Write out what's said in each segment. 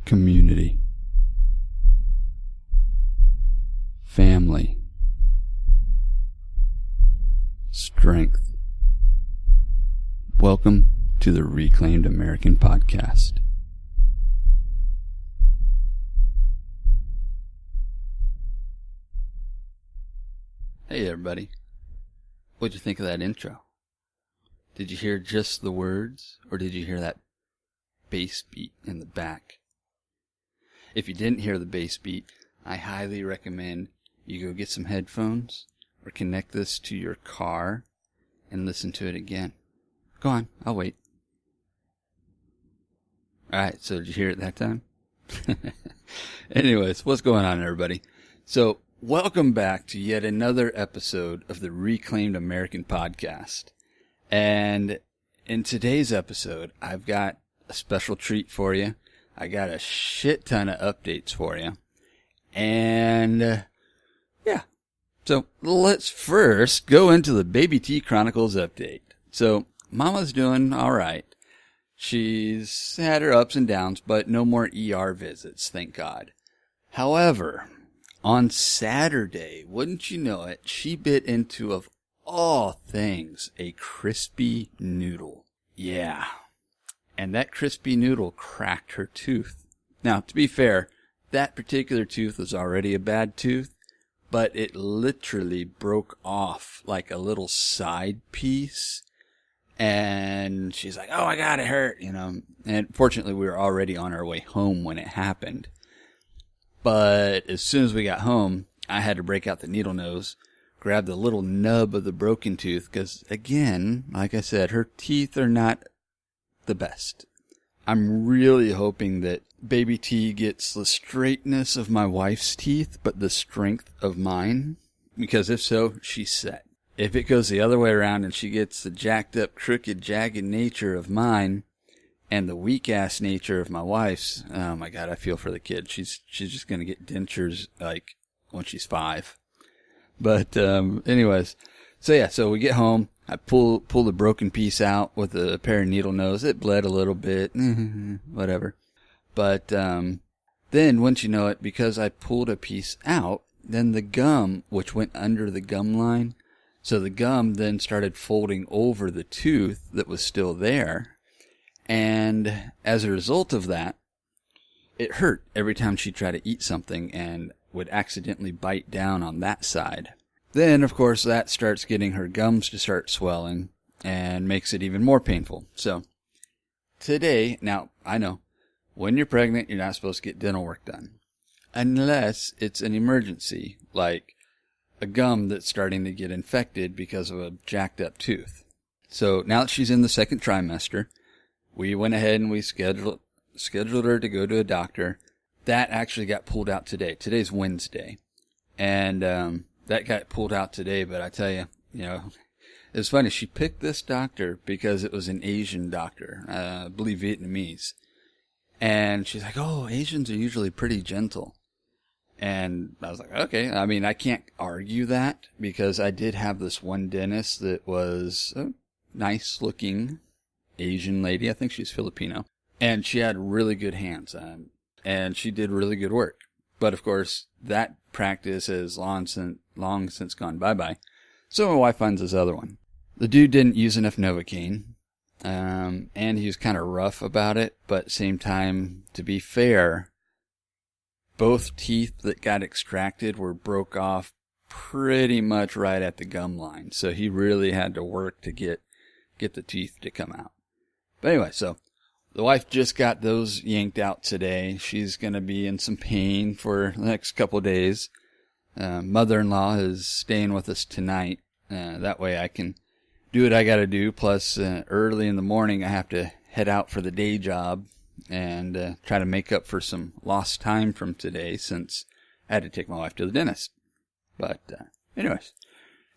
community, family, strength. Welcome to the Reclaimed American Podcast. Hey everybody, what'd you think of that intro? Did you hear just the words, or did you hear that bass beat in the back? If you didn't hear the bass beat, I highly recommend you go get some headphones or connect this to your car and listen to it again. Go on, I'll wait. Alright, so did you hear it that time? Anyways, what's going on everybody? So, welcome back to yet another episode of the Reclaimed American Podcast. And in today's episode, I've got a special treat for you. I got a shit ton of updates for you. And, yeah. So, let's first go into the Baby T Chronicles update. So, Mama's doing alright. She's had her ups and downs, but no more ER visits, thank God. However, on Saturday, wouldn't you know it, she bit into, of all things, a crispy noodle. Yeah. And that crispy noodle cracked her tooth. Now, to be fair, that particular tooth was already a bad tooth, but it literally broke off like a little side piece. And she's like, oh my God, it hurt, you know. And fortunately, we were already on our way home when it happened. But as soon as we got home, I had to break out the needle nose, grab the little nub of the broken tooth, because again, like I said, her teeth are not the best. I'm really hoping that Baby T gets the straightness of my wife's teeth, but the strength of mine, because if so, she's set. If it goes the other way around and she gets the jacked up, crooked, jagged nature of mine and the weak ass nature of my wife's, oh my God, I feel for the kid. She's just going to get dentures like when she's 5. But anyways, so we get home. I pull the broken piece out with a pair of needle nose. It bled a little bit, whatever. But then, once you know it, because I pulled a piece out, then the gum, which went under the gum line, so the gum then started folding over the tooth that was still there. And as a result of that, it hurt every time she tried to eat something and would accidentally bite down on that side. Then, of course, that starts getting her gums to start swelling and makes it even more painful. So, today, now, I know, when you're pregnant, you're not supposed to get dental work done. Unless it's an emergency, like a gum that's starting to get infected because of a jacked up tooth. So, now that she's in the second trimester, we went ahead and we scheduled her to go to a doctor. That actually got pulled out today. Today's Wednesday. And, that got pulled out today, but I tell you, it's funny. She picked this doctor because it was an Asian doctor, I believe Vietnamese. And she's like, oh, Asians are usually pretty gentle. And I was like, okay. I mean, I can't argue that because I did have this one dentist that was a nice looking Asian lady. I think she's Filipino. And she had really good hands. And she did really good work. But of course, that practice has long since gone bye-bye. So my wife finds this other one. The dude didn't use enough Novocaine, and he was kind of rough about it, but at the same time, to be fair, both teeth that got extracted were broke off pretty much right at the gum line. So he really had to work to get the teeth to come out. But anyway, so the wife just got those yanked out today. She's going to be in some pain for the next couple of days. Mother-in-law is staying with us tonight. That way I can do what I got to do. Plus, early in the morning, I have to head out for the day job and try to make up for some lost time from today since I had to take my wife to the dentist. But anyways,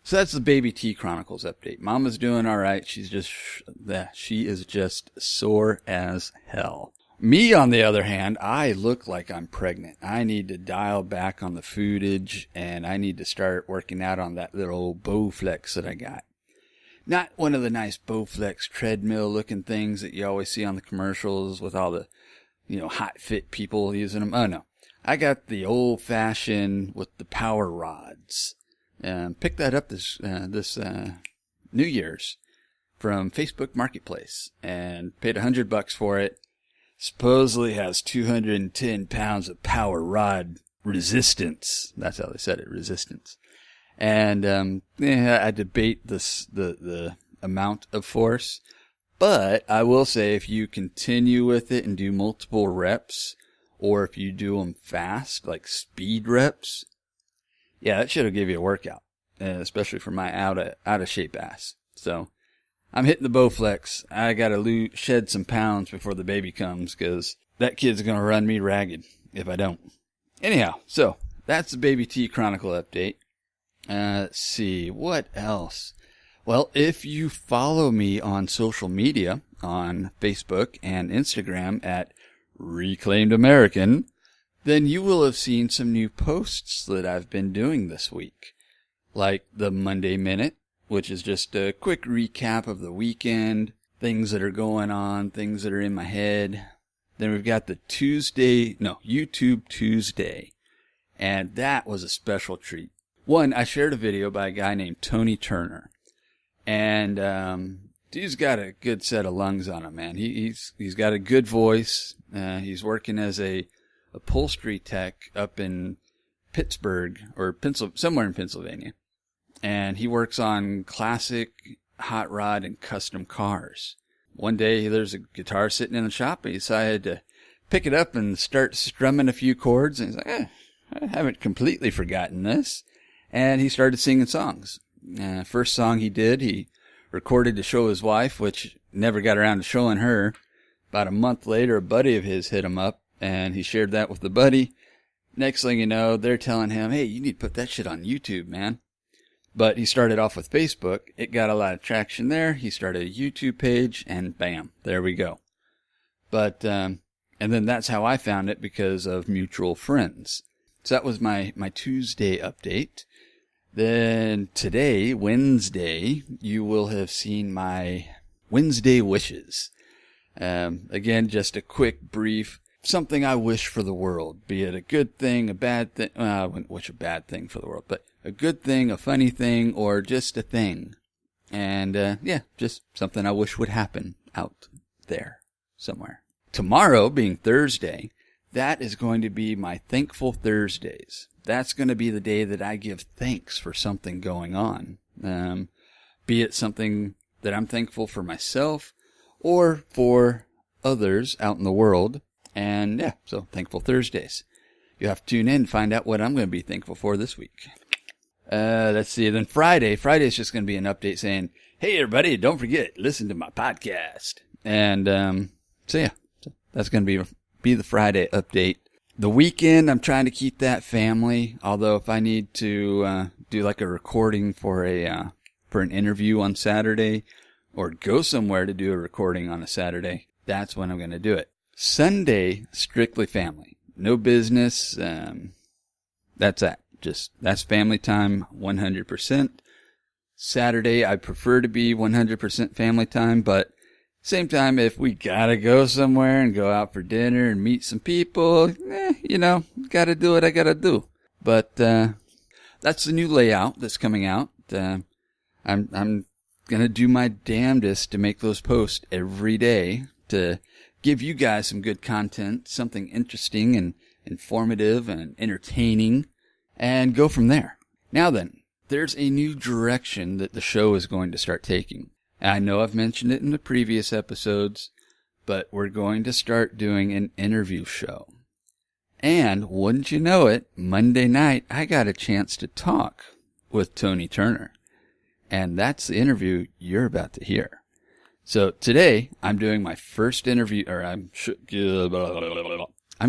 so that's the Baby T Chronicles update. Mama's doing all right. She is just sore as hell. Me, on the other hand, I look like I'm pregnant. I need to dial back on the foodage, and I need to start working out on that little old Bowflex that I got. Not one of the nice Bowflex treadmill-looking things that you always see on the commercials with all the, hot fit people using them. Oh no, I got the old fashioned with the power rods. Picked that up this New Year's from Facebook Marketplace and paid $100 for it. Supposedly has 210 pounds of power rod resistance. That's how they said it, resistance. And I debate the amount of force, but I will say if you continue with it and do multiple reps, or if you do them fast, like speed reps, yeah, that should give you a workout, especially for my out of shape ass. So I'm hitting the Bowflex. I got to shed some pounds before the baby comes, because that kid's going to run me ragged if I don't. Anyhow, so that's the Baby T Chronicle update. Let's see, what else? Well, if you follow me on social media, on Facebook and Instagram at Reclaimed American, then you will have seen some new posts that I've been doing this week. Like the Monday Minute, which is just a quick recap of the weekend, things that are going on, things that are in my head. Then we've got the YouTube Tuesday. And that was a special treat. One, I shared a video by a guy named Tony Turner. And he's got a good set of lungs on him, man. He's got a good voice. He's working as a upholstery tech up in Pittsburgh, or somewhere in Pennsylvania. And he works on classic hot rod and custom cars. One day there's a guitar sitting in the shop, and he decided to pick it up and start strumming a few chords. And he's like, I haven't completely forgotten this. And he started singing songs. First song he did, he recorded to show his wife, which never got around to showing her. About a month later, a buddy of his hit him up, and he shared that with the buddy. Next thing you know, they're telling him, hey, you need to put that shit on YouTube, man. But he started off with Facebook. It got a lot of traction there. He started a YouTube page, and bam, there we go. But, and then that's how I found it, because of mutual friends. So that was my Tuesday update. Then today, Wednesday, you will have seen my Wednesday wishes. Again, just a quick, brief, something I wish for the world, be it a good thing, a bad thing. I wouldn't wish a bad thing for the world, but a good thing, a funny thing, or just a thing. And, just something I wish would happen out there somewhere. Tomorrow, being Thursday, that is going to be my Thankful Thursdays. That's going to be the day that I give thanks for something going on. Be it something that I'm thankful for myself or for others out in the world. And so Thankful Thursdays. You have to tune in and find out what I'm going to be thankful for this week. Let's see. Then Friday's just going to be an update saying, hey, everybody, don't forget, listen to my podcast. And that's going to be the Friday update. The weekend, I'm trying to keep that family. Although if I need to do like a recording for an interview on Saturday, or go somewhere to do a recording on a Saturday, that's when I'm going to do it. Sunday, strictly family. No business. That's that. That's family time, 100%. Saturday, I prefer to be 100% family time, but same time, if we gotta go somewhere and go out for dinner and meet some people, gotta do what I gotta do. But that's the new layout that's coming out. I'm gonna do my damnedest to make those posts every day to give you guys some good content, something interesting and informative and entertaining, and go from there. Now then, there's a new direction that the show is going to start taking. I know I've mentioned it in the previous episodes, but we're going to start doing an interview show. And wouldn't you know it, Monday night I got a chance to talk with Tony Turner. And that's the interview you're about to hear. So today I'm doing my first interview, or I'm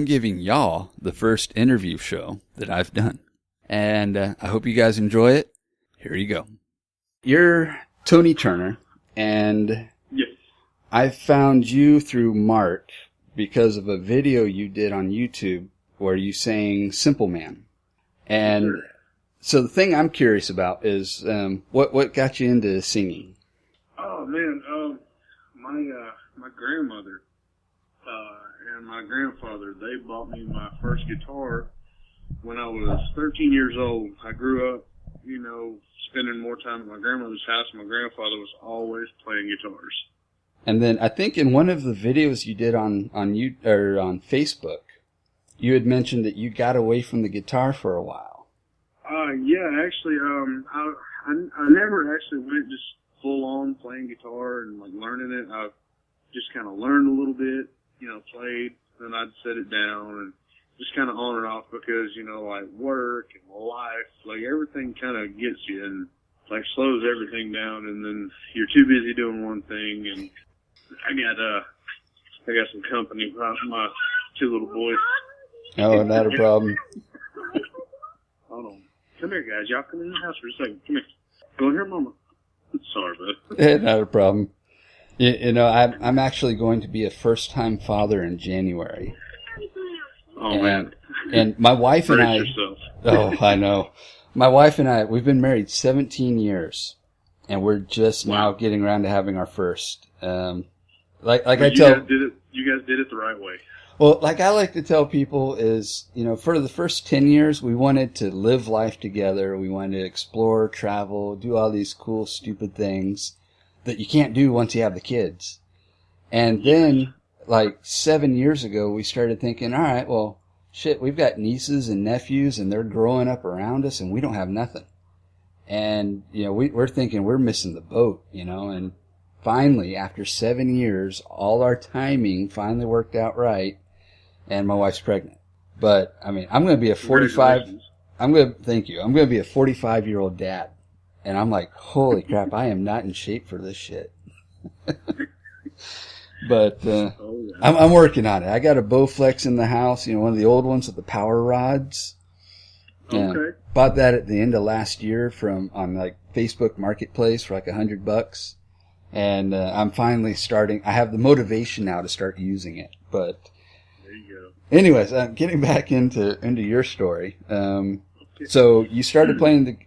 giving y'all the first interview show that I've done. And I hope you guys enjoy it. Here you go. You're Tony Turner. And yes, I found you through Mark because of a video you did on YouTube where you sang Simple Man. And sure. So the thing I'm curious about is what got you into singing? Oh man, my grandmother and my grandfather, they bought me my first guitar when I was 13 years old. I grew up, spending more time at my grandmother's house. My grandfather was always playing guitars. And then I think in one of the videos you did on Facebook, you had mentioned that you got away from the guitar for a while. Yeah, actually, I never actually went just full on playing guitar and like learning it. I just kind of learned a little bit, played, then I'd set it down and just kind of on and off because, like work and life, like everything kind of gets you and like slows everything down, and then you're too busy doing one thing. And I got some company, my two little boys. Oh, not a problem. Hold on. Come here, guys. Y'all come in the house for a second. Come here. Go in here, Mama. Sorry, bud. Not a problem. I'm actually going to be a first-time father in January. Oh, man. And my wife and I... yourself. Oh, I know. My wife and I, we've been married 17 years, and we're just now getting around to having our first. You guys did it the right way. Well, like I like to tell people is, for the first 10 years, we wanted to live life together. We wanted to explore, travel, do all these cool, stupid things that you can't do once you have the kids. And then, like 7 years ago, we started thinking, all right, well, shit, we've got nieces and nephews, and they're growing up around us, and we don't have nothing. And, we're thinking we're missing the boat, and finally, after 7 years, all our timing finally worked out right. And my wife's pregnant. But, I'm going to be a 45... Thank you. I'm going to be a 45-year-old dad. And I'm like, holy crap, I am not in shape for this shit. But, I'm working on it. I got a Bowflex in the house, one of the old ones with the power rods. Okay. Bought that at the end of last year on Facebook Marketplace for $100. And, I'm finally starting, I have the motivation now to start using it. But, anyways, getting back into your story. So you started playing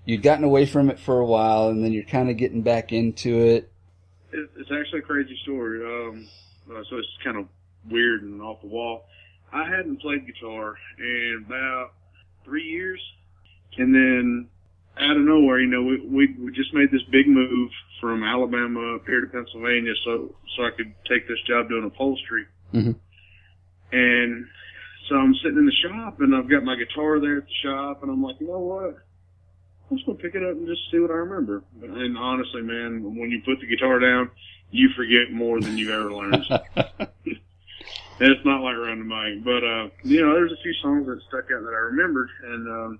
you'd gotten away from it for a while, and then you're kind of getting back into it. It's actually a crazy story. So it's kind of weird and off the wall. I hadn't played guitar in about 3 years, and then out of nowhere, we just made this big move from Alabama up here to Pennsylvania, so I could take this job doing upholstery. Mm-hmm. And so I'm sitting in the shop, and I've got my guitar there at the shop, and I'm like, you know what? I'm just going to pick it up and just see what I remember. And honestly, man, when you put the guitar down, you forget more than you ever learned. And it's not like riding a bike. But, there's a few songs that stuck out that I remembered. And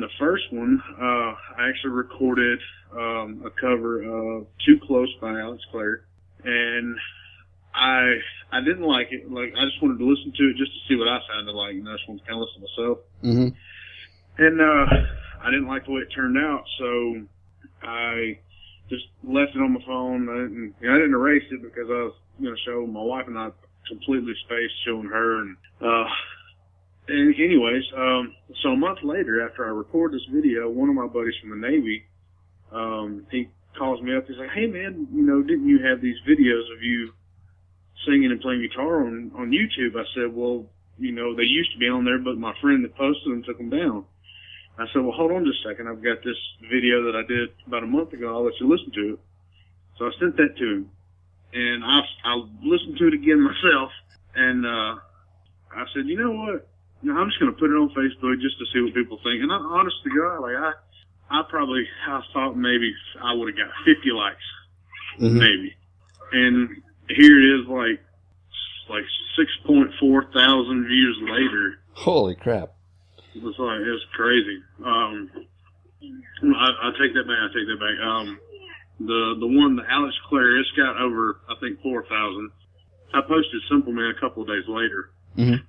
the first one, I actually recorded a cover of Too Close by Alex Clare. And I didn't like it. Like, I just wanted to listen to it just to see what I sounded like. I just wanted to kind of listen to myself. Mm-hmm. And I didn't like the way it turned out, so I just left it on my phone. I didn't erase it because I was going to show my wife and I completely spaced showing her. And anyways, so a month later, after I record this video, one of my buddies from the Navy, he calls me up. He's like, "Hey man, didn't you have these videos of you singing and playing guitar on YouTube?" I said, "Well, they used to be on there, but my friend that posted them took them down." I said, "Well, hold on just a second. I've got this video that I did about a month ago. I'll let you listen to it." So I sent that to him, and I listened to it again myself, and I said, "You know what? I'm just going to put it on Facebook just to see what people think." And honest to God, I thought maybe I would have got 50 likes, maybe. And here it is, like 6.4 thousand views later. Holy crap! It's crazy. I take that back. The one, the Alex Clare, it's got over, I think, 4,000. I posted Simple Man a couple of days later. Mm-hmm.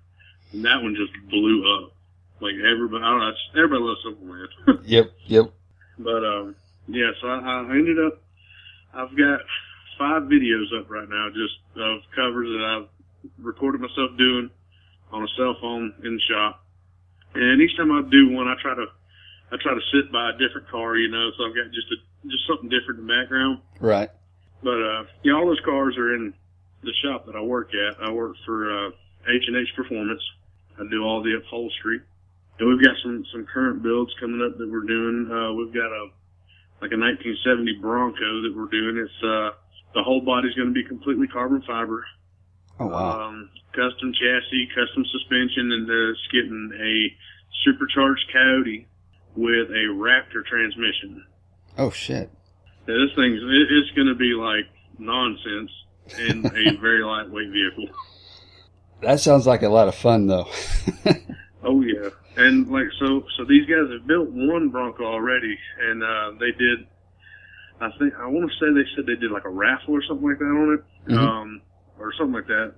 And that one just blew up. Like everybody loves Simple Man. Yep. But, so I ended up, I've got 5 videos up right now, just of covers that I've recorded myself doing on a cell phone in the shop. And each time I do one, I try to sit by a different car, so I've got just something different in the background. Right. But, all those cars are in the shop that I work at. I work for H&H Performance. I do all the upholstery. And we've got some current builds coming up that we're doing. We've got a 1970 Bronco that we're doing. It's the whole body's going to be completely carbon fiber. Oh, wow. Custom chassis, custom suspension, and it's getting a supercharged Coyote with a Raptor transmission. Oh, shit. Yeah, this thing's, it's going to be like nonsense in a very lightweight vehicle. That sounds like a lot of fun, though. Oh, yeah. And, like, so these guys have built one Bronco already, and they did, I want to say they said they did like a raffle or something like that on it, or something like that,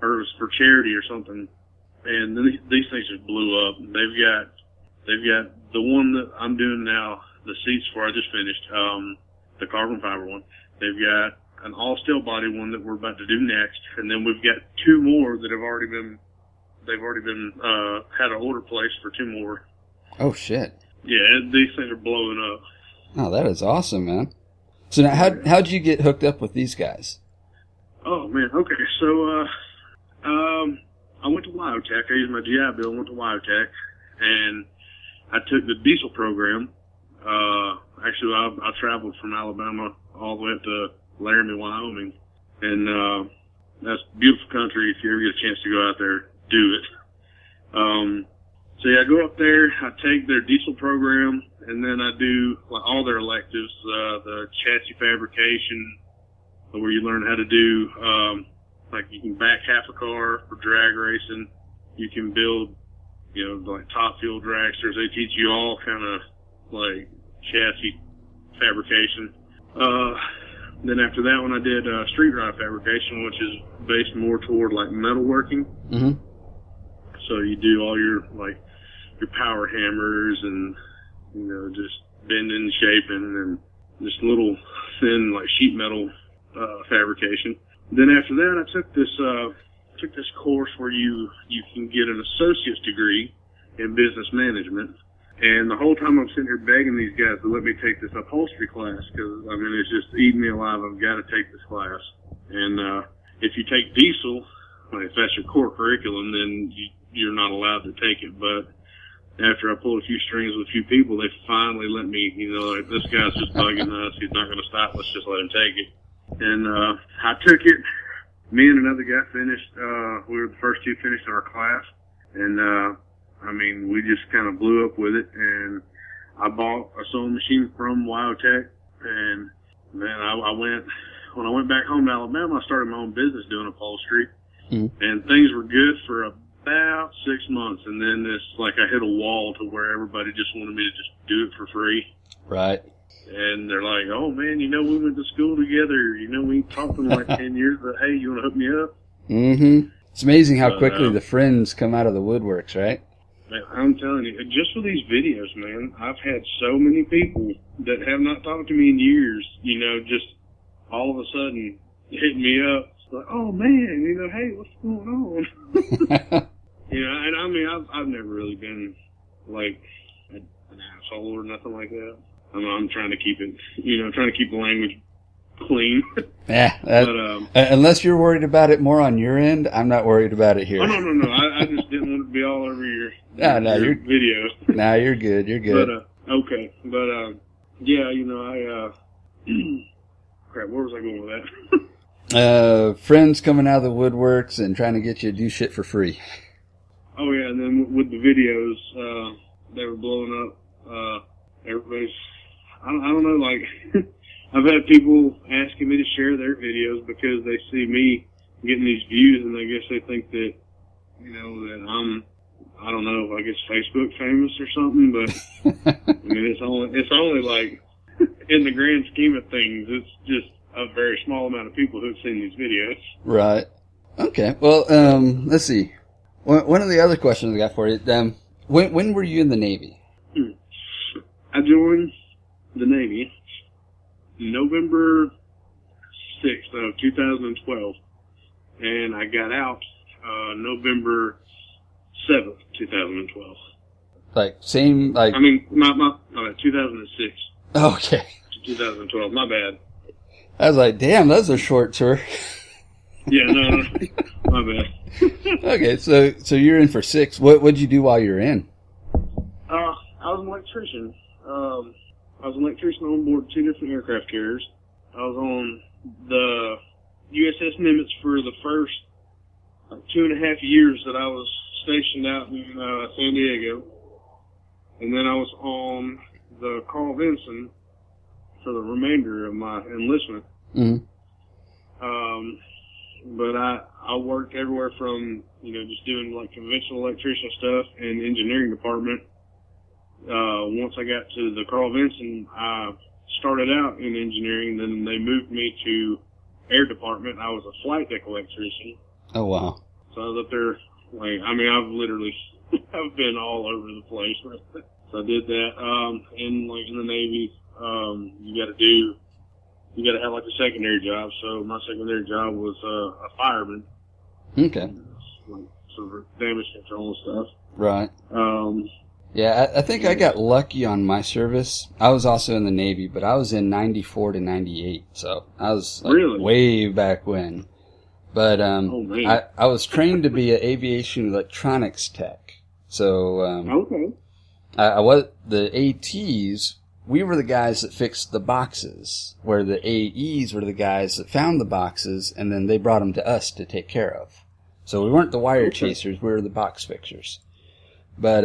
or it was for charity or something. And then these things just blew up. They've got the one that I'm doing now, the seats for, I just finished, the carbon fiber one. They've got an all steel body one that we're about to do next, and then we've got two more that have already been had an order placed for two more. Oh, shit. Yeah, these things are blowing up. Oh, that is awesome, man. So now, how'd you get hooked up with these guys? Oh, man, okay, so, I went to Wyotech. I used my GI Bill and went to Wyotech, and I took the diesel program. Actually, I traveled from Alabama all the way up to Laramie, Wyoming, and that's beautiful country. If you ever get a chance to go out there, do it. So yeah, I go up there, I take their diesel program, and then I do like all their electives, the chassis fabrication, where you learn how to do, like you can back half a car for drag racing. You can build, like top fuel dragsters. They teach you all kind of like chassis fabrication. Then after that one, I did street rod fabrication, which is based more toward like metalworking. Mm-hmm. So you do all your power hammers and just bending, shaping, and just little thin like sheet metal fabrication. Then after that, I took this course where you can get an associate's degree in business management. And the whole time I'm sitting here begging these guys to let me take this upholstery class because, I mean, it's just eating me alive. I've got to take this class. And if you take diesel, if that's your core curriculum, then you're not allowed to take it. But after I pulled a few strings with a few people, they finally let me, like, this guy's just bugging us. He's not going to stop. Let's just let him take it. And I took it. Me and another guy finished. We were the first two finished in our class. And I mean, we just kind of blew up with it, and I bought a sewing machine from Wyotech, and then when I went back home to Alabama, I started my own business doing upholstery, and things were good for about 6 months, and then I hit a wall to where everybody just wanted me to just do it for free. Right. And they're like, oh man, we went to school together, we talked in like 10 years, but hey, you want to hook me up? Mm-hmm. It's amazing how quickly the friends come out of the woodworks, right? Man, I'm telling you, just for these videos, man, I've had so many people that have not talked to me in years, just all of a sudden hit me up. Like, oh man, hey, what's going on? And I mean, I've never really been like an asshole or nothing like that. I'm trying to keep it, trying to keep the language clean. Yeah, but, unless you're worried about it more on your end, I'm not worried about it here. Oh, no. I just didn't want it to be all over your video. No, you're good. You're good. But, okay. But, yeah, crap, where was I going with that? Friends coming out of the woodworks and trying to get you to do shit for free. Oh, yeah, and then with the videos, they were blowing up. Everybody's, I don't know, like... I've had people asking me to share their videos because they see me getting these views, and I guess they think that, that I'm, I don't know, I guess Facebook famous or something, but I mean, it's only like, in the grand scheme of things, it's just a very small amount of people who've seen these videos. Right. Okay. Well, let's see. One of the other questions I got for you, when were you in the Navy? I joined the Navy November 6th of 2012, and I got out November 7th, 2012. Like, same, like... I mean, my 2006. Okay. 2012, my bad. I was like, damn, that's a short tour. Yeah, no, my bad. Okay, so you're in for 6. What'd you do while you were in? I was an electrician. I was an electrician on board 2 different aircraft carriers. I was on the USS Nimitz for the first 2.5 years that I was stationed out in San Diego. And then I was on the Carl Vinson for the remainder of my enlistment. Mm-hmm. But I worked everywhere from, just doing like conventional electrician stuff in the engineering department. Once I got to the Carl Vinson, I started out in engineering, then they moved me to air department. I was a flight deck electrician. Oh, wow. So I was up there, I've literally, I've been all over the place. So I did that. In the Navy, you gotta have like a secondary job. So my secondary job was, a fireman. Okay. Like sort of damage control and stuff. Right. Yeah, I think I got lucky on my service. I was also in the Navy, but I was in 94 to 98. So I was really? Way back when. But, I was trained to be an aviation electronics tech. So, okay. I was, the ATs, we were the guys that fixed the boxes, where the AEs were the guys that found the boxes, and then they brought them to us to take care of. So we weren't the wire chasers, we were the box fixers. But,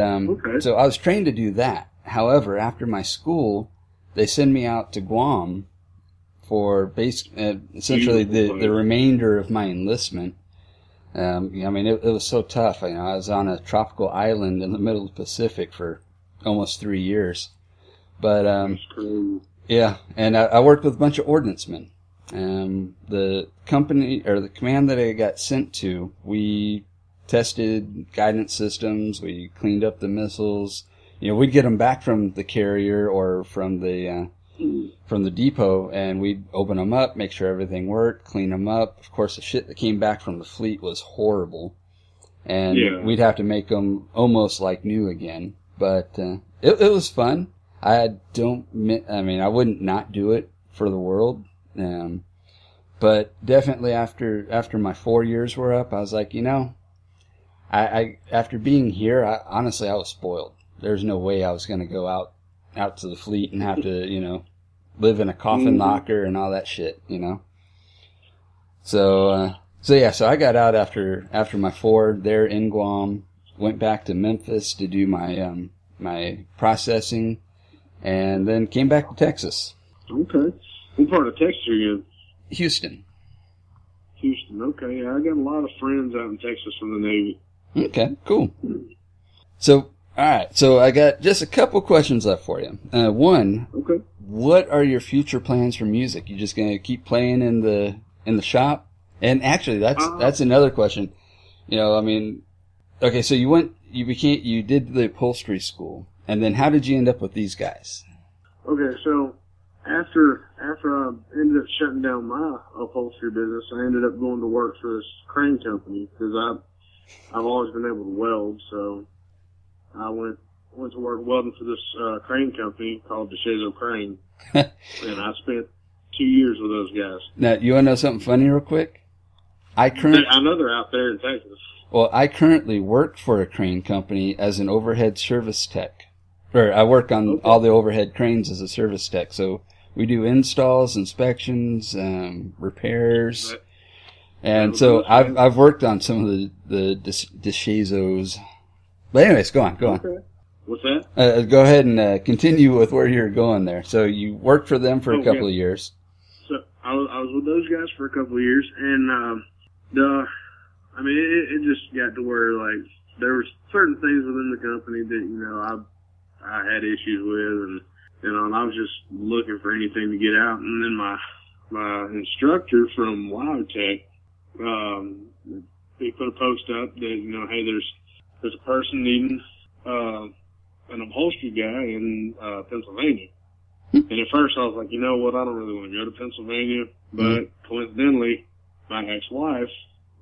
so I was trained to do that. However, after my school, they send me out to Guam for essentially the remainder of my enlistment. It was so tough. I was on a tropical island in the middle of the Pacific for almost 3 years. But, yeah, and I worked with a bunch of ordnancemen. The company, or the command that I got sent to, we tested guidance systems, we cleaned up the missiles. We'd get them back from the carrier or from the depot, and we'd open them up, make sure everything worked, clean them up. Of course, the shit that came back from the fleet was horrible, and we'd have to make them almost like new again. But it was fun. I wouldn't not do it for the world. But definitely after my 4 years were up, I was like, I after being here, honestly, I was spoiled. There's no way I was going to go out to the fleet and have to, live in a coffin locker and all that shit, So I got out after my 4 there in Guam, went back to Memphis to do my, my processing, and then came back to Texas. Okay. What part of Texas are you in? Houston. Okay. Yeah, I got a lot of friends out in Texas from the Navy. Okay, cool. So, alright, so I got just a couple questions left for you. One, okay. What are your future plans for music? You just gonna keep playing in the shop? And actually, that's another question. Okay, so you did the upholstery school, and then how did you end up with these guys? Okay, so after I ended up shutting down my upholstery business, I ended up going to work for this crane company because I've always been able to weld, so I went to work welding for this crane company called DeShazo Crane, and I spent 2 years with those guys. Now, you want to know something funny real quick? I know they're out there in Texas. Well, I currently work for a crane company as an overhead service tech. Or I work on all the overhead cranes as a service tech, so we do installs, inspections, repairs. Right. And so I've worked on some of the DeShazos. But anyways, go on. Okay. What's that? Go ahead and continue with where you're going there. So you worked for them for a couple of years. So I was with those guys for a couple of years, and it just got to where like there were certain things within the company that I had issues with, and I was just looking for anything to get out. And then my instructor from Live Tech, he put a post up that hey, there's a person needing an upholstery guy in Pennsylvania. And at first I was like, you know what, I don't really want to go to Pennsylvania, but coincidentally, my ex-wife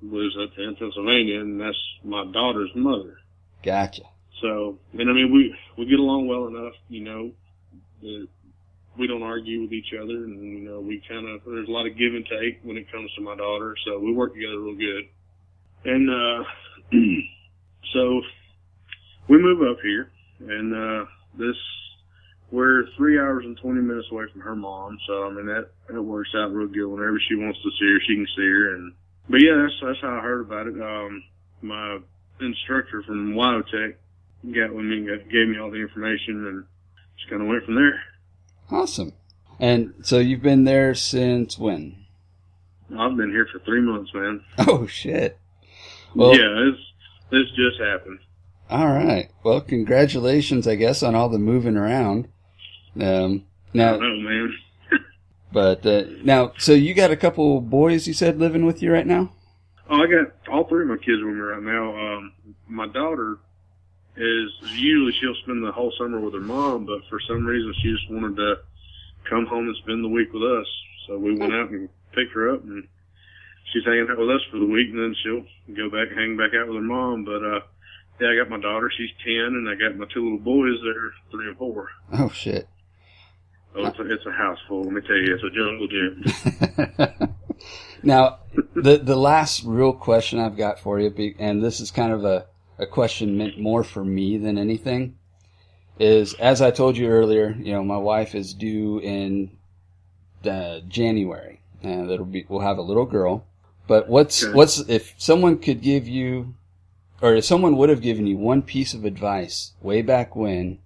lives up there in Pennsylvania, and that's my daughter's mother. Gotcha. So, and we get along well enough, we don't argue with each other, and there's a lot of give and take when it comes to my daughter, so we work together real good. And so we move up here, and we're 3 hours and 20 minutes away from her mom, so I mean that works out real good. Whenever she wants to see her, she can see her. But yeah, that's how I heard about it. My instructor from Wyotech got with me, gave me all the information, and just kind of went from there. Awesome. And so you've been there since when? I've been here for 3 months, man. Oh, shit. Well, yeah, this just happened. All right. Well, congratulations, I guess, on all the moving around. Now, I know, man. But now, so you got a couple boys, you said, living with you right now? Oh, I got all three of my kids with me right now. My daughter usually she'll spend the whole summer with her mom, but for some reason she just wanted to come home and spend the week with us. So we went out and picked her up, and she's hanging out with us for the week, and then she'll go back, hang back out with her mom. But yeah, I got my daughter, she's 10, and I got my two little boys, they're 3 and 4. Oh, shit. Oh, it's a house full, let me tell you, it's a jungle gym. Now, the last real question I've got for you, and this is kind of a question meant more for me than anything, is, as I told you earlier, my wife is due in January, and we'll have a little girl. But if someone could give you, or if someone would have given you one piece of advice way back when,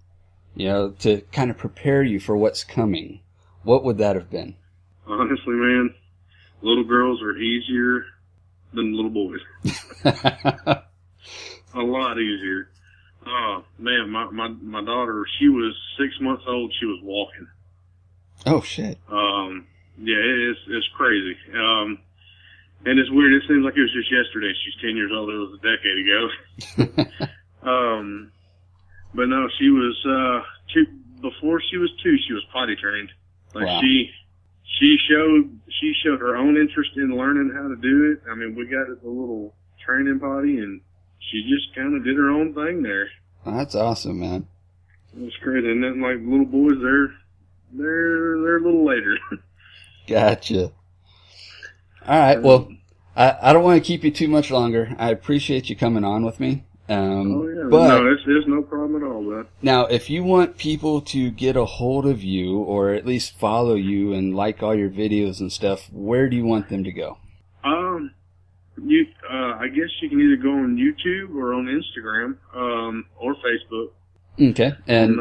to kind of prepare you for what's coming, what would that have been? Honestly, man, little girls are easier than little boys. A lot easier. Oh, man, my daughter, she was 6 months old, she was walking. Oh, shit. Yeah, it's crazy. And it's weird, it seems like it was just yesterday. She's 10 years old, it was a decade ago. But no, she was, before she was 2, she was potty trained. Like, wow. She showed her own interest in learning how to do it. I mean, we got a little training potty, and she just kind of did her own thing there. Oh, that's awesome, man. It was crazy. And then, like, little boys, they're a little later. Gotcha. All right. Well, I don't want to keep you too much longer. I appreciate you coming on with me. Oh, yeah. But no, it's no problem at all, bud. Now, if you want people to get a hold of you, or at least follow you and like all your videos and stuff, where do you want them to go? I guess you can either go on YouTube or on Instagram, or Facebook. Okay. And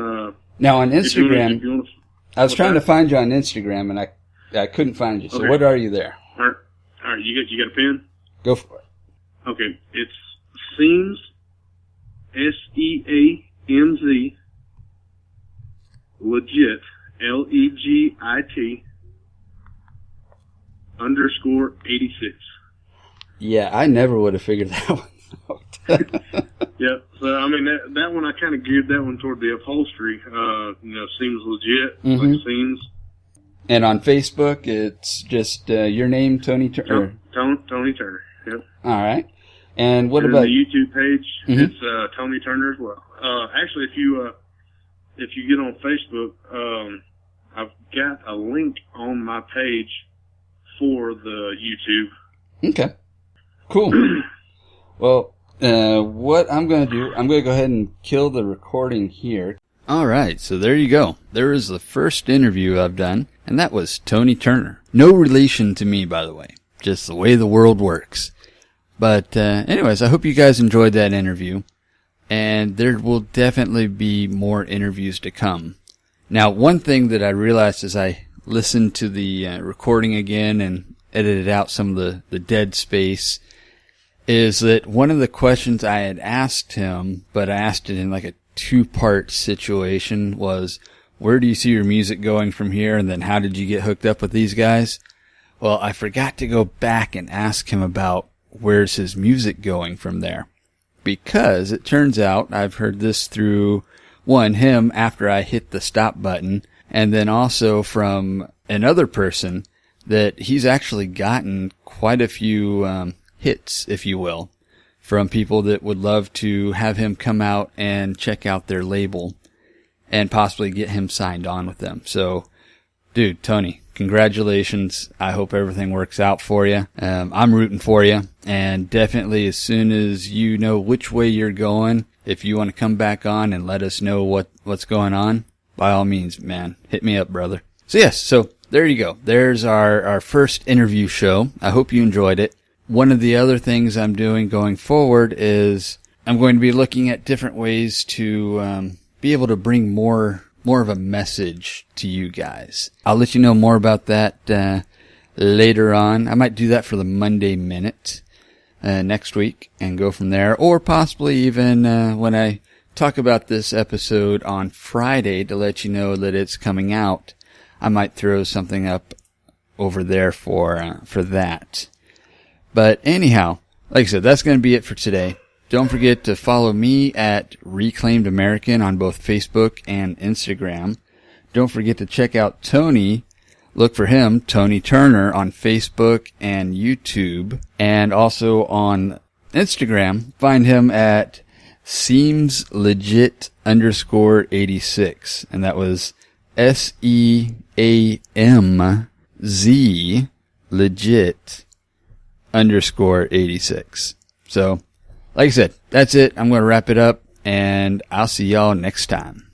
now on Instagram, I was trying to find you on Instagram, and I couldn't find you. So what are you there? All right. You got a pen? Go for it. Okay. It's Seams, SEAMZ, legit, LEGIT, _86. Yeah, I never would have figured that one out. Yeah, so I mean that one, I kind of geared that one toward the upholstery. Seems legit, like Seams. And on Facebook, it's just your name, Tony Turner. Tony Turner. Yep. All right. And what and about the YouTube page? It's Tony Turner as well. Actually, if you get on Facebook, I've got a link on my page for the YouTube. Okay. Cool. Well, what I'm going to do, I'm going to go ahead and kill the recording here. All right, so there you go. There is the first interview I've done, and that was Tony Turner. No relation to me, by the way. Just the way the world works. But anyways, I hope you guys enjoyed that interview, and there will definitely be more interviews to come. Now, one thing that I realized as I listened to the recording again and edited out some of the dead space is that one of the questions I had asked him, but I asked it in like a 2-part situation, was, where do you see your music going from here? And then how did you get hooked up with these guys? Well, I forgot to go back and ask him about where's his music going from there. Because it turns out I've heard this through, him after I hit the stop button, and then also from another person that he's actually gotten quite a few hits, if you will, from people that would love to have him come out and check out their label and possibly get him signed on with them. So Dude, Tony, congratulations. I hope everything works out for you. I'm rooting for you. And definitely as soon as you know which way you're going, if you want to come back on and let us know what's going on, by all means, man, hit me up, brother. So yes, so there you go. There's our first interview show. I hope you enjoyed it. One of the other things I'm doing going forward is I'm going to be looking at different ways to be able to bring more of a message to you guys. I'll let you know more about that later on. I might do that for the Monday Minute next week and go from there, or possibly even when I talk about this episode on Friday to let you know that it's coming out, I might throw something up over there for that. But anyhow, like I said, that's going to be it for today. Don't forget to follow me at Reclaimed American on both Facebook and Instagram. Don't forget to check out Tony. Look for him, Tony Turner, on Facebook and YouTube. And also on Instagram, find him at SeemsLegit_86. And that was SEAMZ legit_86. So, like I said, that's it. I'm going to wrap it up, and I'll see y'all next time.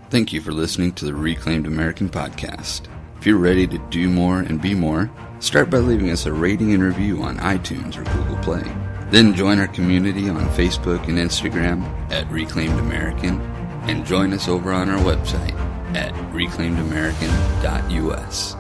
Thank you for listening to the Reclaimed American podcast. If you're ready to do more and be more, start by leaving us a rating and review on iTunes or Google Play. Then join our community on Facebook and Instagram at Reclaimed American, and join us over on our website at reclaimedamerican.us.